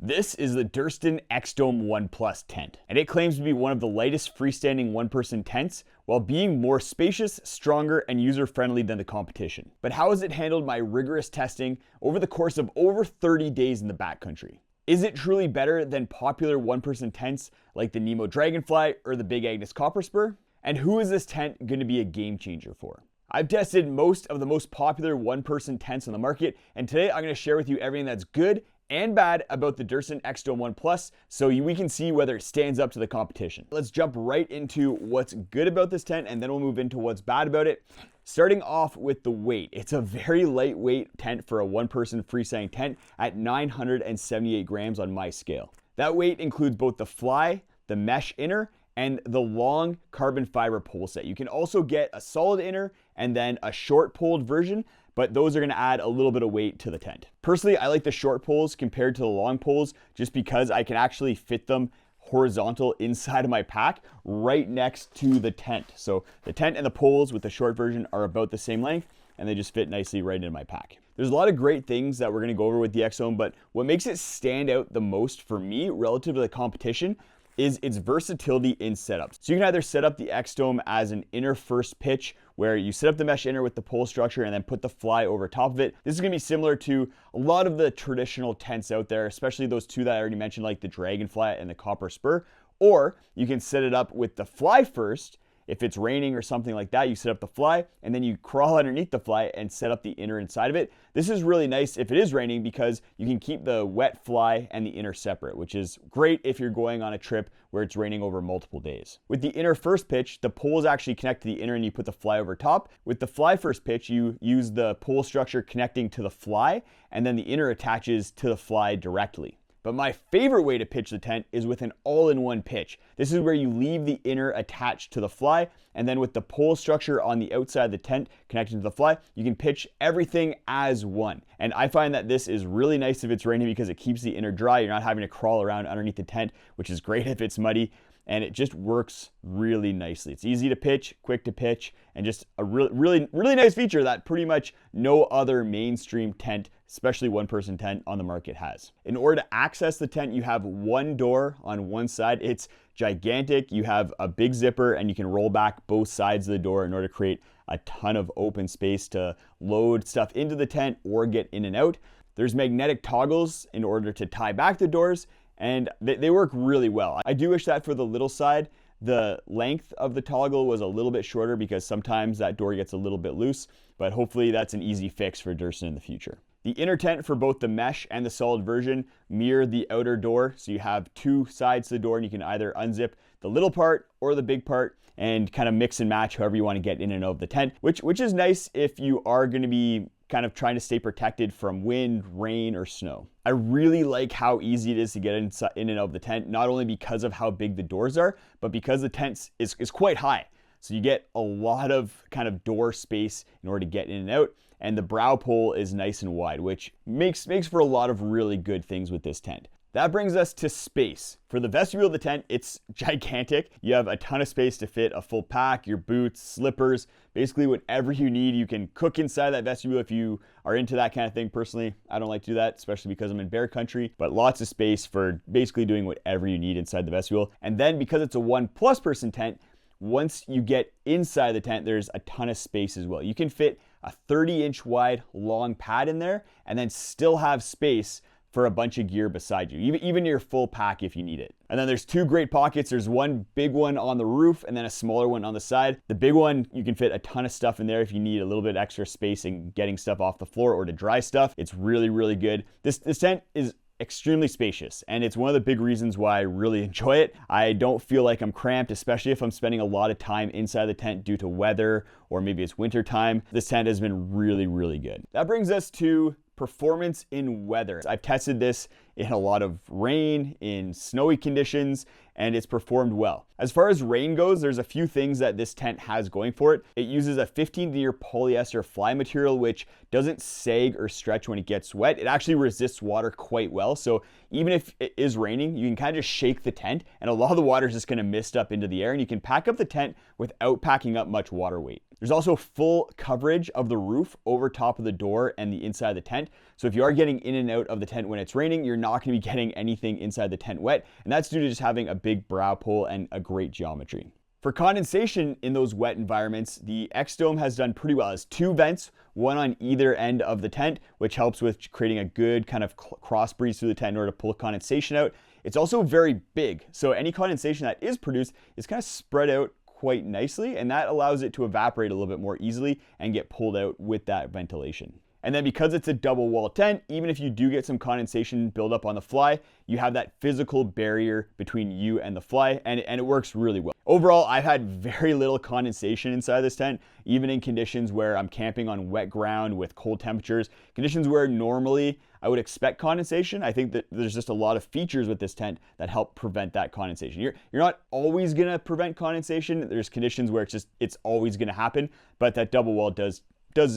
This is the Durston X-Dome 1 Plus tent, and it claims to be one of the lightest freestanding one-person tents while being more spacious, stronger, and user-friendly than the competition. But how has it handled my rigorous testing over the course of over 30 days in the backcountry? Is it truly better than popular one-person tents like the Nemo Dragonfly or the Big Agnes Copper Spur? And who is this tent going to be a game changer for? I've tested most of the most popular one-person tents on the market, and today I'm going to share with you everything that's good and bad about the Durston X-Dome 1 Plus so we can see whether it stands up to the competition. Let's jump right into what's good about this tent, and then we'll move into what's bad about it. Starting off with the weight. It's a very lightweight tent for a one-person freestanding tent at 978 grams on my scale. That weight includes both the fly, the mesh inner, and the long carbon fiber pole set. You can also get a solid inner and then a short poled version, but those are going to add a little bit of weight to the tent. Personally, I like the short poles compared to the long poles just because I can actually fit them horizontal inside of my pack right next to the tent. So the tent and the poles with the short version are about the same length, and they just fit nicely right into my pack. There's a lot of great things that we're going to go over with the X-Dome, but what makes it stand out the most for me relative to the competition is its versatility in setups. So you can either set up the X-Dome as an inner first pitch where you set up the mesh inner with the pole structure and then put the fly over top of it. This is gonna be similar to a lot of the traditional tents out there, especially those two that I already mentioned, like the Dragonfly and the Copper Spur. Or you can set it up with the fly first. If it's raining or something like that, you set up the fly and then you crawl underneath the fly and set up the inner inside of it. This is really nice if it is raining because you can keep the wet fly and the inner separate, which is great if you're going on a trip where it's raining over multiple days. With the inner first pitch, the poles actually connect to the inner and you put the fly over top. With the fly first pitch, you use the pole structure connecting to the fly and then the inner attaches to the fly directly. But my favorite way to pitch the tent is with an all-in-one pitch. This is where you leave the inner attached to the fly, and then with the pole structure on the outside of the tent connected to the fly, you can pitch everything as one. And I find that this is really nice if it's raining because it keeps the inner dry. You're not having to crawl around underneath the tent, which is great if it's muddy. And it just works really nicely. It's easy to pitch, quick to pitch, and just a really nice feature that pretty much no other mainstream tent, especially one-person tent on the market has. In order to access the tent, you have one door on one side. It's gigantic. You have a big zipper and you can roll back both sides of the door in order to create a ton of open space to load stuff into the tent or get in and out. There's magnetic toggles in order to tie back the doors, and they work really well. I do wish that for the little side, the length of the toggle was a little bit shorter because sometimes that door gets a little bit loose, but hopefully that's an easy fix for Durston in the future. The inner tent for both the mesh and the solid version mirror the outer door, so you have two sides to the door and you can either unzip the little part or the big part and kind of mix and match however you want to get in and out of the tent, which is nice if you are going to be kind of trying to stay protected from wind, rain, or snow. I really like how easy it is to get in and out of the tent, not only because of how big the doors are, but because the tent is quite high. So you get a lot of kind of door space in order to get in and out, and the brow pole is nice and wide, which makes for a lot of really good things with this tent. That brings us to space. For the vestibule of the tent, it's gigantic. You have a ton of space to fit a full pack, your boots, slippers, basically whatever you need. You can cook inside that vestibule if you are into that kind of thing. Personally, I don't like to do that, especially because I'm in bear country, but lots of space for basically doing whatever you need inside the vestibule. And then because it's a 1+ person tent, once you get inside the tent, there's a ton of space as well. You can fit a 30-inch wide long pad in there and then still have space for a bunch of gear beside you, even your full pack if you need it. And then there's two great pockets. There's one big one on the roof and then a smaller one on the side. The big one, you can fit a ton of stuff in there if you need a little bit extra space in getting stuff off the floor or to dry stuff. It's really good. This tent is extremely spacious, and it's one of the big reasons why I really enjoy it. I don't feel like I'm cramped, especially if I'm spending a lot of time inside the tent due to weather or maybe it's winter time. This tent has been really good. That brings us to performance in weather. I've tested this in a lot of rain, in snowy conditions, and it's performed well. As far as rain goes, there's a few things that this tent has going for it. It uses a 15-year polyester fly material, which doesn't sag or stretch when it gets wet. It actually resists water quite well. So even if it is raining, you can kind of just shake the tent and a lot of the water is just going to mist up into the air, and you can pack up the tent without packing up much water weight. There's also full coverage of the roof over top of the door and the inside of the tent. So if you are getting in and out of the tent when it's raining, you're not going to be getting anything inside the tent wet. And that's due to just having a big brow pull and a great geometry. For condensation in those wet environments, the X-Dome has done pretty well. It has 2 vents, one on either end of the tent, which helps with creating a good kind of cross breeze through the tent in order to pull condensation out. It's also very big, so any condensation that is produced is kind of spread out quite nicely, and that allows it to evaporate a little bit more easily and get pulled out with that ventilation. And then because it's a double wall tent, even if you do get some condensation buildup on the fly, you have that physical barrier between you and the fly, and it works really well. Overall, I've had very little condensation inside this tent, even in conditions where I'm camping on wet ground with cold temperatures, conditions where normally I would expect condensation. I think that there's just a lot of features with this tent that help prevent that condensation. You're not always gonna prevent condensation. There's conditions where it's always gonna happen, but that double wall does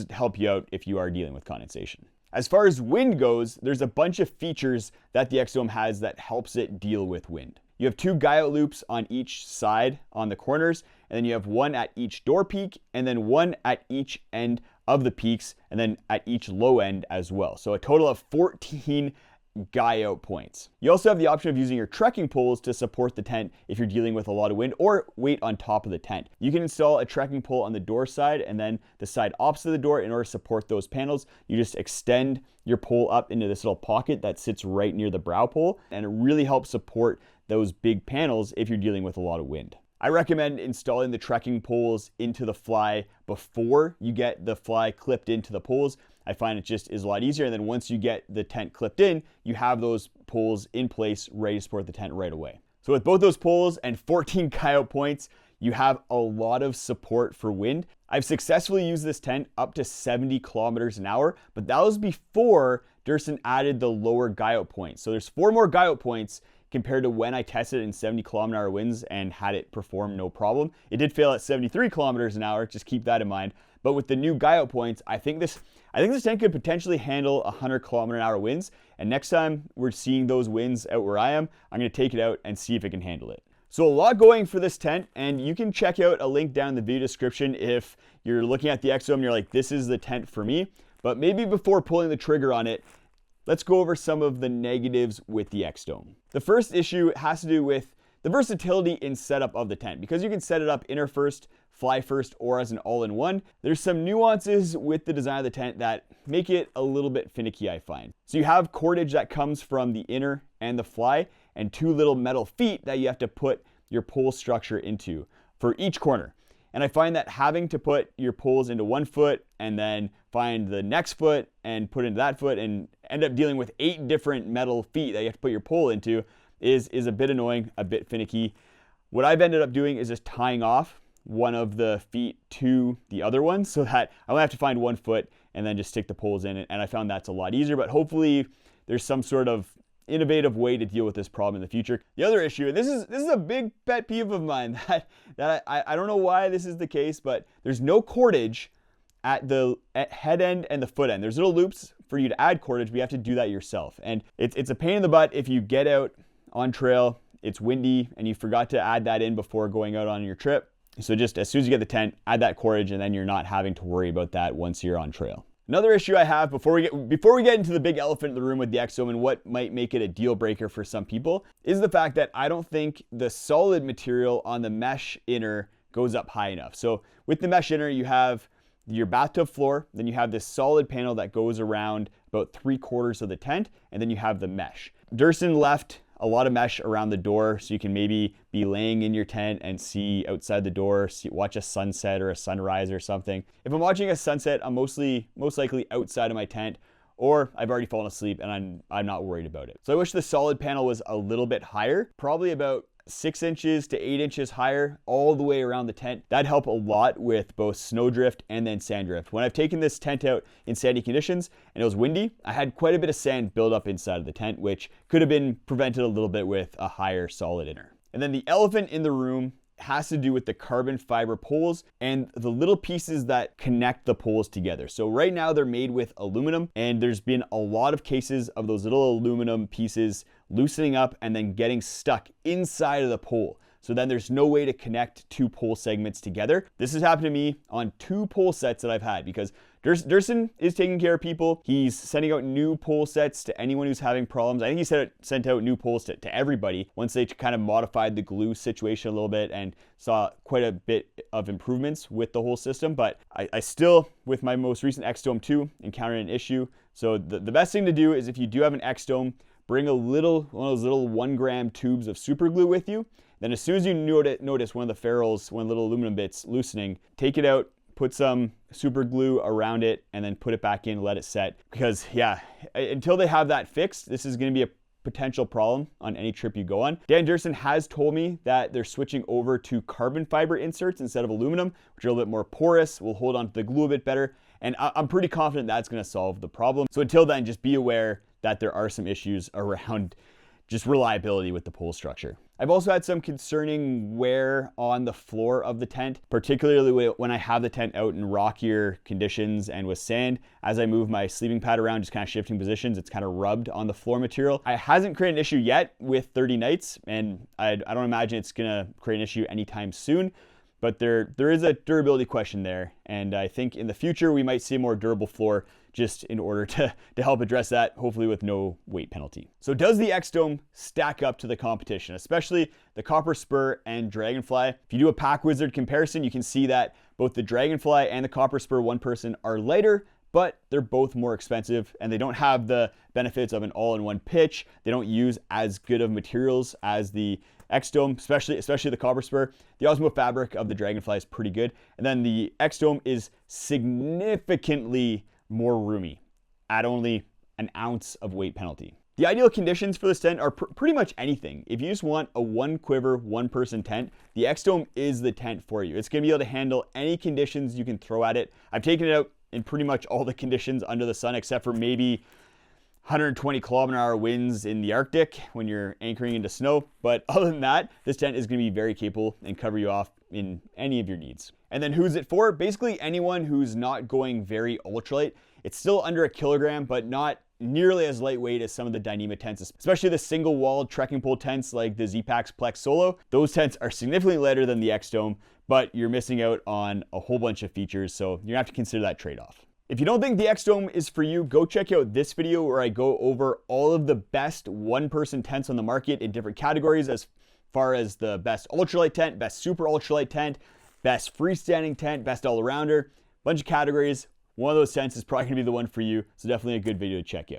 help you out if you are dealing with condensation. As far as wind goes, there's a bunch of features that the X-Dome has that helps it deal with wind. You have 2 guyout loops on each side on the corners, and then you have 1 at each door peak, and then 1 at each end of the peaks, and then at each low end as well. So a total of 14 guyout points. You also have the option of using your trekking poles to support the tent if you're dealing with a lot of wind, or weight on top of the tent. You can install a trekking pole on the door side and then the side opposite the door in order to support those panels. You just extend your pole up into this little pocket that sits right near the brow pole, and it really helps support those big panels if you're dealing with a lot of wind. I recommend installing the trekking poles into the fly before you get the fly clipped into the poles. I find it just is a lot easier. And then once you get the tent clipped in, you have those poles in place ready to support the tent right away. So with both those poles and 14 guyout points, you have a lot of support for wind. I've successfully used this tent up to 70 kilometers an hour, but that was before Durston added the lower guyout points. So there's 4 more guyout points compared to when I tested it in 70 kilometer hour winds and had it perform no problem. It did fail at 73 kilometers an hour, just keep that in mind. But with the new guyout points, I think this tent could potentially handle 100 kilometer an hour winds. And next time we're seeing those winds out where I am, I'm gonna take it out and see if it can handle it. So a lot going for this tent, and you can check out a link down in the video description if you're looking at the X-Dome and you're like, this is the tent for me. But maybe before pulling the trigger on it, let's go over some of the negatives with the X-Dome. The first issue has to do with the versatility in setup of the tent. Because you can set it up inner first, fly first, or as an all-in-one, there's some nuances with the design of the tent that make it a little bit finicky, I find. So you have cordage that comes from the inner and the fly, and 2 little metal feet that you have to put your pole structure into for each corner. And I find that having to put your poles into 1 foot and then find the next foot and put into that foot and end up dealing with 8 different metal feet that you have to put your pole into is a bit annoying, a bit finicky. What I've ended up doing is just tying off one of the feet to the other one so that I only have to find 1 foot and then just stick the poles in it. And I found that's a lot easier, but hopefully there's some sort of innovative way to deal with this problem in the future. The other issue, and this is a big pet peeve of mine that I don't know why this is the case, but there's no cordage at head end and the foot end. There's little loops for you to add cordage, but you have to do that yourself. And it's a pain in the butt if you get out on trail, it's windy, and you forgot to add that in before going out on your trip. So just as soon as you get the tent, add that cordage, and then you're not having to worry about that once you're on trail. Another issue I have before we get into the big elephant in the room with the X-Dome and what might make it a deal breaker for some people is the fact that I don't think the solid material on the mesh inner goes up high enough. So with the mesh inner, you have your bathtub floor, then you have this solid panel that goes around about 3/4 of the tent, and then you have the mesh. Durston left a lot of mesh around the door so you can maybe be laying in your tent and see outside the door, watch a sunset or a sunrise or something. If I'm watching a sunset, I'm most likely outside of my tent, or I've already fallen asleep and I'm not worried about it. So I wish the solid panel was a little bit higher, probably about 6 inches to 8 inches higher all the way around the tent. That'd help a lot with both snowdrift and then sanddrift. When I've taken this tent out in sandy conditions and it was windy, I had quite a bit of sand build up inside of the tent, which could have been prevented a little bit with a higher solid inner. And then the elephant in the room has to do with the carbon fiber poles and the little pieces that connect the poles together. So right now they're made with aluminum, and there's been a lot of cases of those little aluminum pieces loosening up and then getting stuck inside of the pole. So then there's no way to connect two pole segments together. This has happened to me on 2 pole sets that I've had because Durston is taking care of people. He's sending out new pole sets to anyone who's having problems. I think he sent out new poles to everybody once they kind of modified the glue situation a little bit and saw quite a bit of improvements with the whole system. But I still, with my most recent X-Dome 2, encountered an issue. So the best thing to do is if you do have an X-Dome, bring one of those little 1 gram tubes of super glue with you. Then as soon as you notice one of the ferrules, one of the little aluminum bits loosening, take it out, put some super glue around it, and then put it back in, let it set. Because yeah, until they have that fixed, this is gonna be a potential problem on any trip you go on. Dan Durston has told me that they're switching over to carbon fiber inserts instead of aluminum, which are a little bit more porous, will hold on to the glue a bit better. And I'm pretty confident that's gonna solve the problem. So until then, just be aware that there are some issues around just reliability with the pole structure. I've also had some concerning wear on the floor of the tent, particularly when I have the tent out in rockier conditions and with sand. As I move my sleeping pad around, just kind of shifting positions, it's kind of rubbed on the floor material. It hasn't created an issue yet with 30 nights, and I don't imagine it's gonna create an issue anytime soon. But there is a durability question there, and I think in the future we might see a more durable floor just in order to help address that, hopefully with no weight penalty. So does the X-Dome stack up to the competition, especially the Copper Spur and Dragonfly? If you do a Pack Wizard comparison, you can see that both the Dragonfly and the Copper Spur 1-person are lighter, but they're both more expensive and they don't have the benefits of an all-in-one pitch. They don't use as good of materials as the X-Dome, especially the Copper Spur. The Osmo fabric of the Dragonfly is pretty good. And then the X-Dome is significantly more roomy at only an ounce of weight penalty. The ideal conditions for this tent are pretty much anything. If you just want a 1 quiver, 1-person tent, the X-Dome is the tent for you. It's gonna be able to handle any conditions you can throw at it. I've taken it out in pretty much all the conditions under the sun, except for maybe 120 km/h winds in the Arctic when you're anchoring into snow. But other than that, this tent is gonna be very capable and cover you off in any of your needs. And then who's it for? Basically anyone who's not going very ultralight. It's still under 1 kilogram, but not nearly as lightweight as some of the Dyneema tents, especially the single-walled trekking pole tents like the Z-Packs Plex Solo. Those tents are significantly lighter than the X-Dome, but you're missing out on a whole bunch of features, so you're gonna have to consider that trade-off. If you don't think the X-Dome is for you, go check out this video where I go over all of the best 1-person tents on the market in different categories, as far as the best ultralight tent, best super ultralight tent, best freestanding tent, best all-arounder, bunch of categories. One of those tents is probably gonna be the one for you, so definitely a good video to check out.